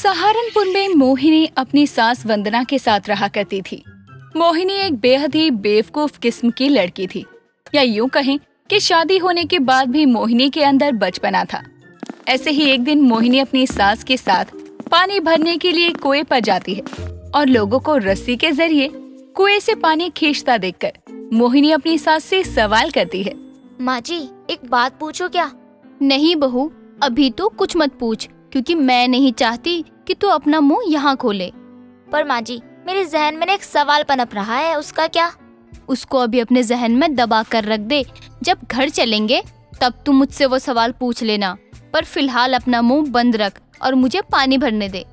सहारनपुर में मोहिनी अपनी सास वंदना के साथ रहा करती थी। मोहिनी एक बेहद ही बेवकूफ किस्म की लड़की थी, या यूं कहें कि शादी होने के बाद भी मोहिनी के अंदर बचपना था। ऐसे ही एक दिन मोहिनी अपनी सास के साथ पानी भरने के लिए कुएं पर जाती है और लोगों को रस्सी के जरिए कुएं से पानी खींचता देखकर मोहिनी अपनी सास से सवाल करती है। माँ जी, एक बात पूछो क्या? नहीं बहू, अभी तो कुछ मत पूछ, क्योंकि मैं नहीं चाहती कि तू अपना मुंह यहाँ खोले। पर माँ जी, मेरे जहन में एक सवाल पनप रहा है, उसका क्या? उसको अभी अपने जहन में दबा कर रख दे। जब घर चलेंगे तब तू मुझसे वो सवाल पूछ लेना, पर फिलहाल अपना मुंह बंद रख और मुझे पानी भरने दे।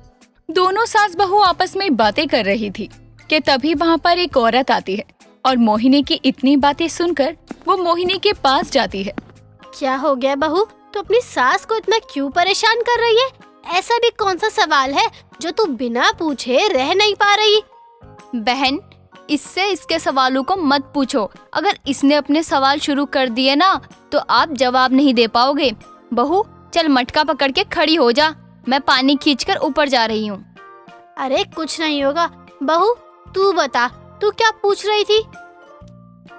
दोनों सास बहू आपस में बातें कर रही थी कि तभी वहाँ पर एक औरत आती है और मोहिनी की इतनी बातें सुनकर वो मोहिनी के पास जाती है। क्या हो गया बहू, तू अपनी सास को इतना क्यों परेशान कर रही है? ऐसा भी कौन सा सवाल है जो तू बिना पूछे रह नहीं पा रही? बहन, इससे इसके सवालों को मत पूछो। अगर इसने अपने सवाल शुरू कर दिए ना तो आप जवाब नहीं दे पाओगे। बहू, चल मटका पकड़ के खड़ी हो जा, मैं पानी खींचकर ऊपर जा रही हूँ। अरे कुछ नहीं होगा। बहू तू बता, तू क्या पूछ रही थी?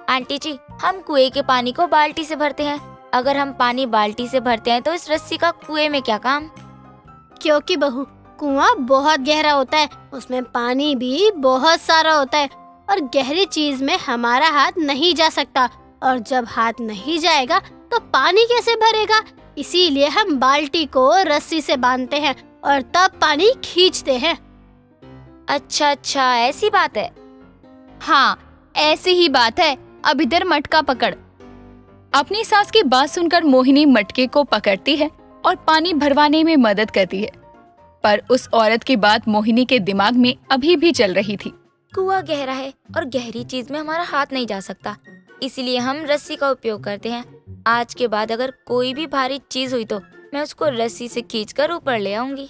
आंटी जी, हम कुएं के पानी को बाल्टी से भरते हैं। अगर हम पानी बाल्टी से भरते हैं तो इस रस्सी का कुएं में क्या काम? क्योंकि बहू, कुआं बहुत गहरा होता है, उसमें पानी भी बहुत सारा होता है और गहरी चीज में हमारा हाथ नहीं जा सकता, और जब हाथ नहीं जाएगा तो पानी कैसे भरेगा? इसीलिए हम बाल्टी को रस्सी से बांधते हैं और तब पानी खींचते हैं। अच्छा, ऐसी बात है। हाँ, ऐसी ही बात है। अब इधर मटका पकड़। अपनी सास की बात सुनकर मोहिनी मटके को पकड़ती है और पानी भरवाने में मदद करती है, पर उस औरत की बात मोहिनी के दिमाग में अभी भी चल रही थी। कुआं गहरा है और गहरी चीज में हमारा हाथ नहीं जा सकता, इसीलिए हम रस्सी का उपयोग करते हैं। आज के बाद अगर कोई भी भारी चीज हुई तो मैं उसको रस्सी से खींचकर ऊपर ले आऊंगी।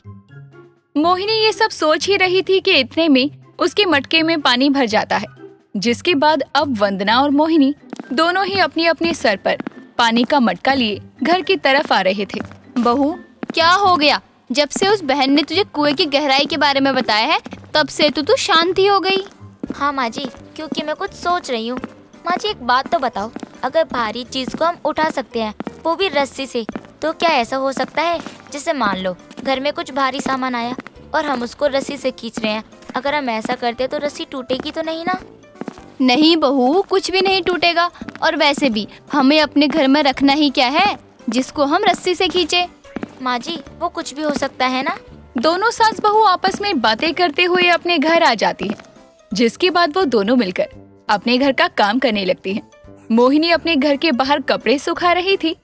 मोहिनी ये सब सोच ही रही थी कि इतने में उसके मटके में पानी भर जाता है, जिसके बाद अब वंदना और मोहिनी दोनों ही अपने अपने सर पर पानी का मटका लिए घर की तरफ आ रहे थे। बहू, क्या हो गया? जब से उस बहन ने तुझे कुएं की गहराई के बारे में बताया है तब से तो तू शांति हो गई। हाँ माँ जी, क्योंकि मैं कुछ सोच रही हूँ। माँ जी, एक बात तो बताओ, अगर भारी चीज को हम उठा सकते हैं वो भी रस्सी से, तो क्या ऐसा हो सकता है जैसे मान लो घर में कुछ भारी सामान आया और हम उसको रस्सी से खींच रहे हैं, अगर हम ऐसा करते तो रस्सी टूटेगी तो नहीं ना? नहीं बहू, कुछ भी नहीं टूटेगा। और वैसे भी हमें अपने घर में रखना ही क्या है जिसको हम रस्सी से खींचे। माँ जी, वो कुछ भी हो सकता है ना? दोनों सास बहू आपस में बातें करते हुए अपने घर आ जाती हैं, जिसके बाद वो दोनों मिलकर अपने घर का काम करने लगती हैं। मोहिनी अपने घर के बाहर कपड़े सुखा रही थी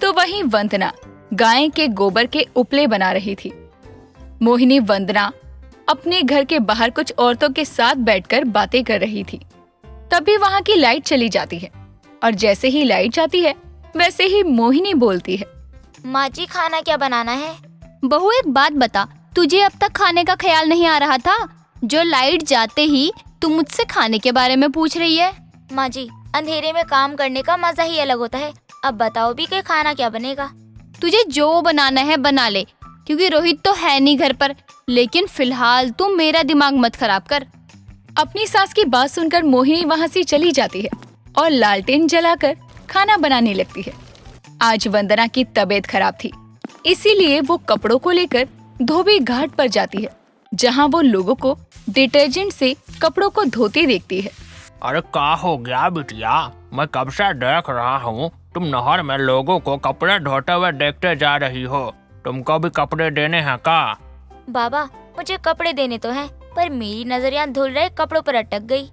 तो वहीं वंदना गाय के गोबर के उपले बना रही थी। मोहिनी वंदना अपने घर के बाहर कुछ औरतों के साथ बैठकर बातें कर रही थी। तभी वहाँ की लाइट चली जाती है और जैसे ही लाइट जाती है वैसे ही मोहिनी बोलती है। माँ जी, खाना क्या बनाना है? बहू, एक बात बता, तुझे अब तक खाने का ख्याल नहीं आ रहा था? जो लाइट जाते ही तू मुझसे खाने के बारे में पूछ रही है? माँ जी, अंधेरे में काम करने का मजा ही अलग होता है। अब बताओ भी कि खाना क्या बनेगा? तुझे जो बनाना है बना ले, क्योंकि रोहित तो है नहीं घर पर। लेकिन फिलहाल तू मेरा दिमाग मत खराब कर। अपनी सास की बात सुनकर मोहिनी वहाँ से चली जाती है और लालटेन जलाकर खाना बनाने लगती है। आज वंदना की तबीयत खराब थी, इसीलिए वो कपड़ों को लेकर धोबी घाट पर जाती है, जहाँ वो लोगों को डिटर्जेंट से कपड़ों को धोते देखती है। अरे क्या हो गया बिटिया? मैं कब से देख रहा हूँ तुम नहर में लोगों को कपड़े धोते हुए देखते जा रही हो। तुमको भी कपड़े देने हैं का? बाबा, मुझे कपड़े देने तो हैं, पर मेरी नजर यहाँ धुल रहे कपड़ों पर अटक गई।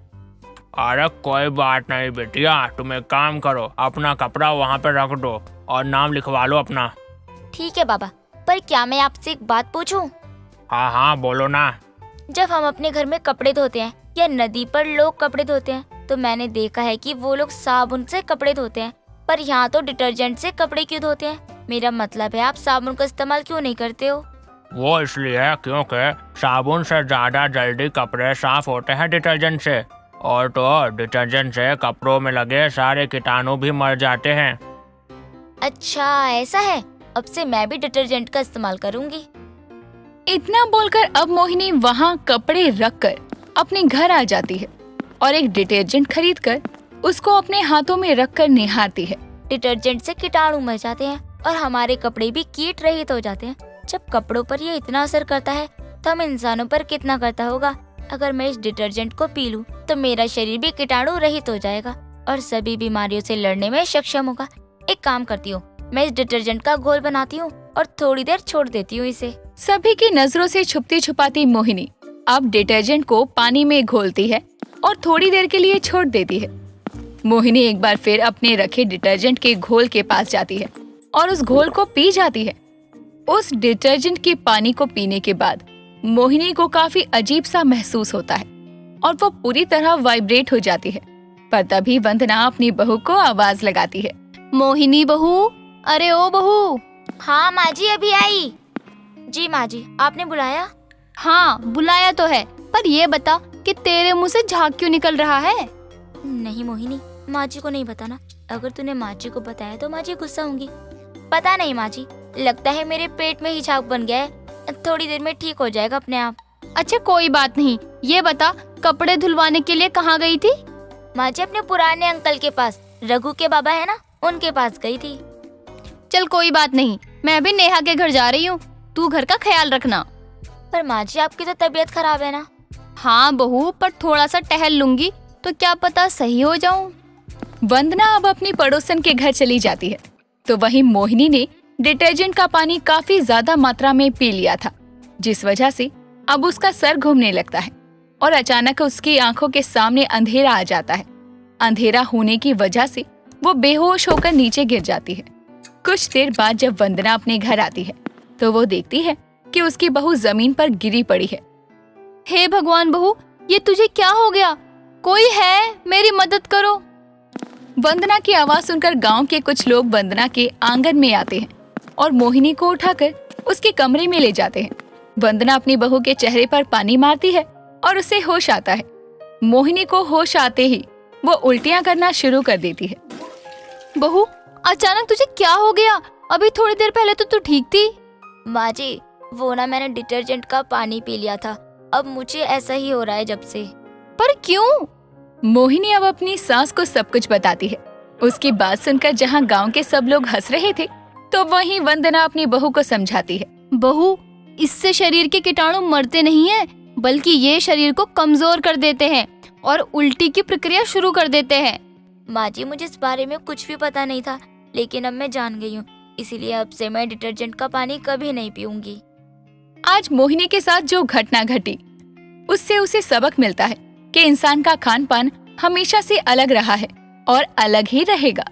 अरे कोई बात नहीं बिटिया, तुम एक काम करो, अपना कपड़ा वहाँ पे रख दो और नाम लिखवा लो अपना। ठीक है बाबा, पर क्या मैं आपसे एक बात पूछूं? हाँ हाँ, बोलो ना। जब हम अपने घर में कपड़े धोते हैं या नदी पर लोग कपड़े धोते हैं तो मैंने देखा है कि वो लोग साबुन से कपड़े धोते हैं, पर यहाँ तो डिटर्जेंट से कपड़े क्यों धोते हैं? मेरा मतलब है, आप साबुन का इस्तेमाल क्यों नहीं करते हो? वो इसलिए क्योंकि साबुन से ज्यादा जल्दी कपड़े साफ होते हैं डिटर्जेंट से, और तो डिटर्जेंट से कपड़ों में लगे सारे कीटाणु भी मर जाते हैं। अच्छा, ऐसा है। अब से मैं भी डिटर्जेंट का इस्तेमाल करूंगी। इतना बोलकर अब मोहिनी वहाँ कपड़े रखकर अपने घर आ जाती है और एक डिटर्जेंट खरीदकर उसको अपने हाथों में रखकर निहारती है। डिटर्जेंट से कीटाणु मर जाते हैं और हमारे कपड़े भी कीट रहित हो जाते हैं। जब कपड़ों पर ये इतना असर करता है तो हम इंसानों पर कितना करता होगा। अगर मैं इस डिटर्जेंट को पी लूं तो मेरा शरीर भी कीटाणु रहित हो जाएगा और सभी बीमारियों से लड़ने में सक्षम होगा। एक काम करती हूँ, मैं इस डिटर्जेंट का घोल बनाती हूँ और थोड़ी देर छोड़ देती हूँ इसे। सभी की नजरों से छुपती छुपाती मोहिनी अब डिटर्जेंट को पानी में घोलती है और थोड़ी देर के लिए छोड़ देती है। मोहिनी एक बार फिर अपने रखे डिटर्जेंट के घोल के पास जाती है और उस घोल को पी जाती है। उस डिटर्जेंट के पानी को पीने के बाद मोहिनी को काफी अजीब सा महसूस होता है और वो पूरी तरह वाइब्रेट हो जाती है। पर तभी वंदना अपनी बहू को आवाज लगाती है। मोहिनी बहू, अरे ओ बहू। हाँ माँ जी, अभी आई। जी माँ जी, आपने बुलाया? हाँ बुलाया तो है, पर ये बता कि तेरे मुंह से झाग क्यों निकल रहा है? नहीं मोहिनी, माँ जी को नहीं बताना। अगर तूने माँ जी को बताया तो माँ जी गुस्सा होंगी। पता नहीं माँ जी, लगता है मेरे पेट में ही झाग बन गया है। थोड़ी देर में ठीक हो जाएगा अपने आप। अच्छा कोई बात नहीं, ये बता कपड़े धुलवाने के लिए कहाँ गई थी? माँ जी अपने पुराने अंकल के पास, रघु के बाबा है ना, उनके पास गई थी। चल कोई बात नहीं, मैं अभी नेहा के घर जा रही हूँ, तू घर का ख्याल रखना। पर माँ जी आपकी तो तबीयत खराब है ना। हाँ बहू, पर थोड़ा सा टहल लूंगी तो क्या पता सही हो जाऊं। वंदना अब अपनी पड़ोसन के घर चली जाती है तो वहीं मोहिनी ने डिटर्जेंट का पानी काफी ज्यादा मात्रा में पी लिया था, जिस वजह से अब उसका सर घूमने लगता है और अचानक उसकी आंखों के सामने अंधेरा आ जाता है। अंधेरा होने की वजह से वो बेहोश होकर नीचे गिर जाती है। कुछ देर बाद जब वंदना अपने घर आती है तो वो देखती है कि उसकी बहू जमीन पर गिरी पड़ी है। हे भगवान बहू, ये तुझे क्या हो गया? कोई है, मेरी मदद करो। वंदना की आवाज सुनकर गांव के कुछ लोग वंदना के आंगन में आते हैं और मोहिनी को उठाकर उसके कमरे में ले जाते हैं। वंदना अपनी बहू के चेहरे पर पानी मारती है और उसे होश आता है। मोहिनी को होश आते ही वो उल्टियां करना शुरू कर देती है। बहू, अचानक तुझे क्या हो गया? अभी थोड़ी देर पहले तो तू ठीक थी। माँ जी, वो ना मैंने डिटर्जेंट का पानी पी लिया था, अब मुझे ऐसा ही हो रहा है जब से। पर क्यों? मोहिनी अब अपनी सास को सब कुछ बताती है। उसकी बात सुनकर जहाँ गांव के सब लोग हंस रहे थे तो वहीं वंदना अपनी बहू को समझाती है। बहू, इससे शरीर के कीटाणु मरते नहीं हैं, बल्कि ये शरीर को कमजोर कर देते हैं और उल्टी की प्रक्रिया शुरू कर देते हैं। माँ जी, मुझे इस बारे में कुछ भी पता नहीं था, लेकिन अब मैं जान गई हूँ, इसीलिए अब से मैं डिटर्जेंट का पानी कभी नहीं पीऊंगी। आज मोहिनी के साथ जो घटना घटी उससे उसे सबक मिलता है कि इंसान का खान पान हमेशा से अलग रहा है और अलग ही रहेगा।